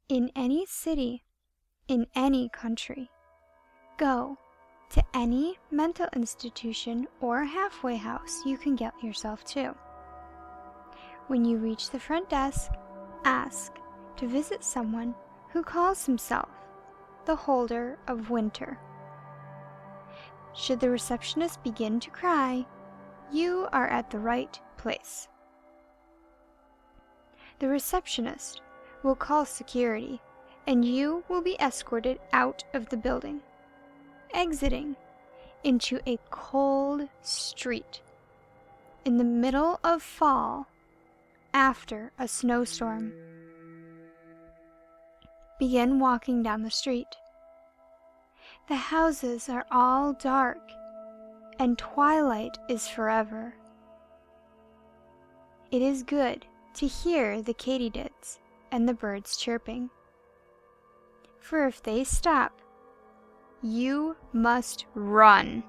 In any city, in any country, go to any mental institution or halfway house you can get yourself to. When you reach the front desk, ask to visit someone who calls himself the holder of winter. Should the receptionist begin to cry, you are at the right place. The receptionist will call security, and you will be escorted out of the building, exiting into a cold street in the middle of fall after a snowstorm. Begin walking down the street. The houses are all dark, and twilight is forever. It is good to hear the katydids and the birds chirping, for if they stop, you must run.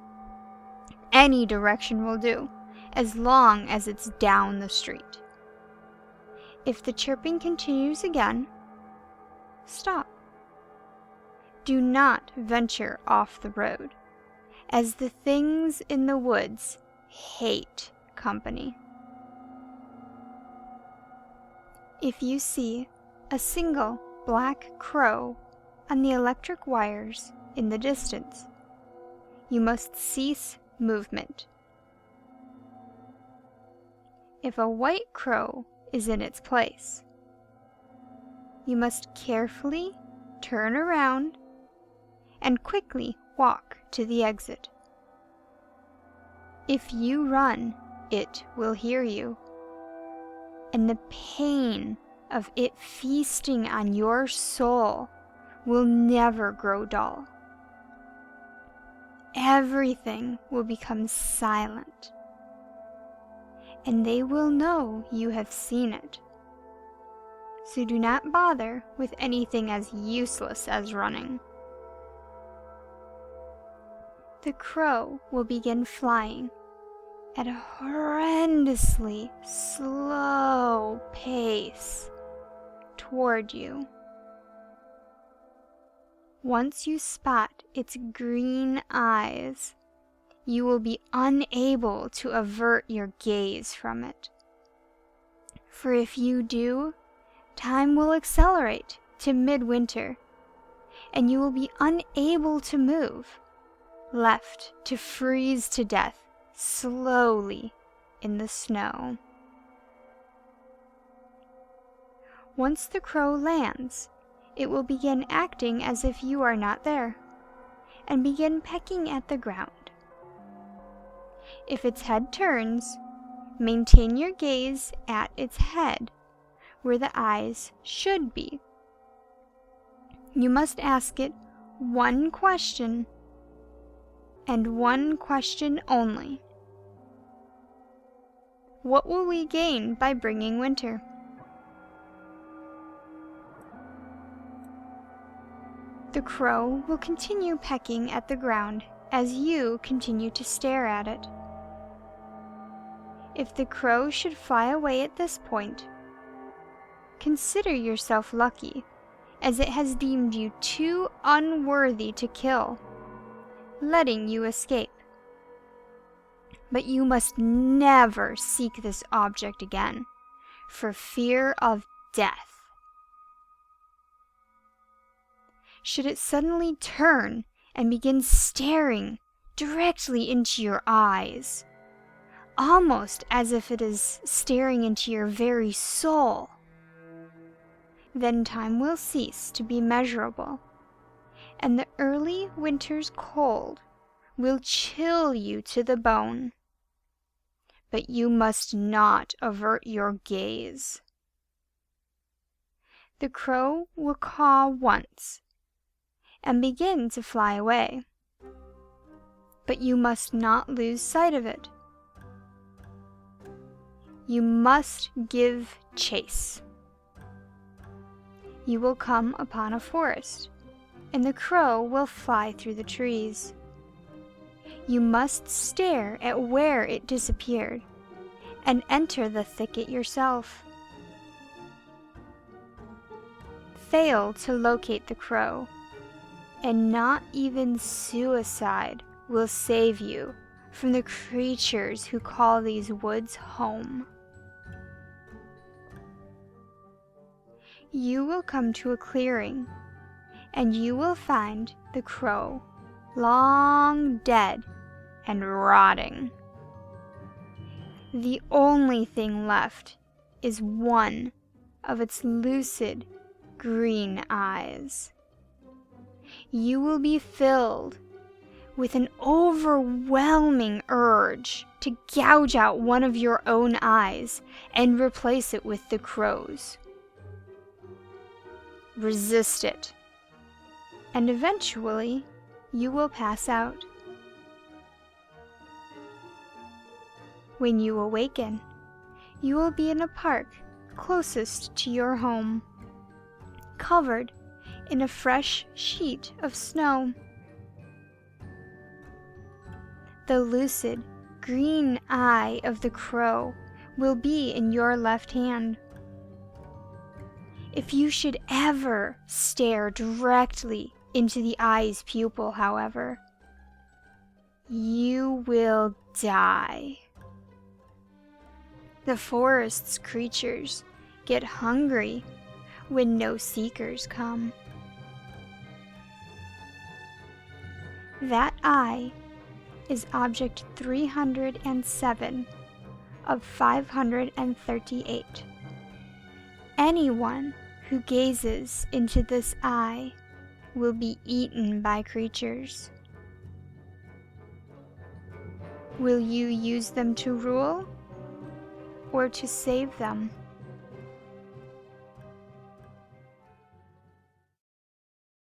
Any direction will do, as long as it's down the street. If the chirping continues again, stop. Do not venture off the road, as the things in the woods hate company. If you see a single black crow on the electric wires in the distance, you must cease movement. If a white crow is in its place, you must carefully turn around and quickly walk to the exit. If you run, it will hear you, and the pain of it feasting on your soul will never grow dull. Everything will become silent, and they will know you have seen it. So do not bother with anything as useless as running. The crow will begin flying at a horrendously slow pace toward you. Once you spot its green eyes, you will be unable to avert your gaze from it. For if you do, time will accelerate to midwinter, and you will be unable to move, left to freeze to death slowly in the snow. Once the crow lands, it will begin acting as if you are not there, and begin pecking at the ground. If its head turns, maintain your gaze at its head, where the eyes should be. You must ask it one question, and one question only. What will we gain by bringing winter? The crow will continue pecking at the ground as you continue to stare at it. If the crow should fly away at this point, consider yourself lucky, as it has deemed you too unworthy to kill, letting you escape. But you must never seek this object again, for fear of death. Should it suddenly turn and begin staring directly into your eyes, almost as if it is staring into your very soul, then time will cease to be measurable, and the early winter's cold will chill you to the bone. But you must not avert your gaze. The crow will caw once and begin to fly away, but you must not lose sight of it. You must give chase. You will come upon a forest, and the crow will fly through the trees. You must stare at where it disappeared, and enter the thicket yourself. fail to locate the crow, and not even suicide will save you from the creatures who call these woods home. You will come to a clearing, and you will find the crow long dead and rotting. The only thing left is one of its lucid green eyes. You will be filled with an overwhelming urge to gouge out one of your own eyes and replace it with the crow's. Resist it, and eventually you will pass out. When you awaken, you will be in a park closest to your home, covered in a fresh sheet of snow. The lucid green eye of the crow will be in your left hand. If you should ever stare directly into the eye's pupil, however, you will die. The forest's creatures get hungry when no seekers come. That eye is object 307 of 538. Anyone who gazes into this eye will be eaten by creatures. Will you use them to rule or to save them?